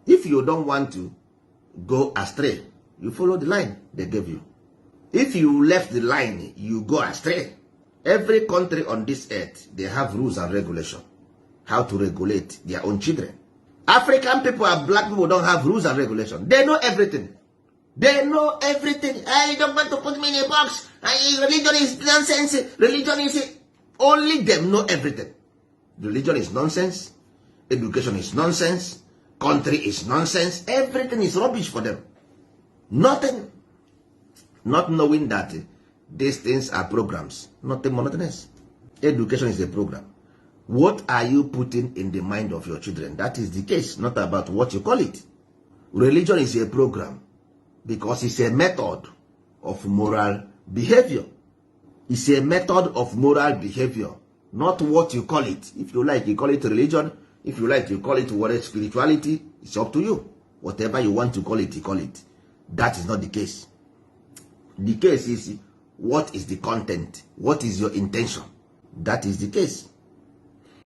If you don't want to go astray, you follow the line they gave you. If you left the line, you go astray. Every country on this earth, they have rules and regulation. How to regulate their own children. African people and black people don't have rules and regulation. They know everything. They know everything. I don't want to put me in a box. Religion is nonsense. Religion is... Only them know everything. Religion is nonsense. Education is nonsense. Country is nonsense. Everything is rubbish for them. Nothing. Not knowing that these things are programs. Nothing monotonous. Education is a program. What are you putting in the mind of your children? That is the case, not about what you call it. Religion is a program because it's a method of moral behavior. It's a method of moral behavior, not what you call it. If you like, you call it religion. If you like, you call it whatever spirituality. It's up to you. Whatever you want to call it, you call it. That is not the case. The case is, what is the content? What is your intention? That is the case.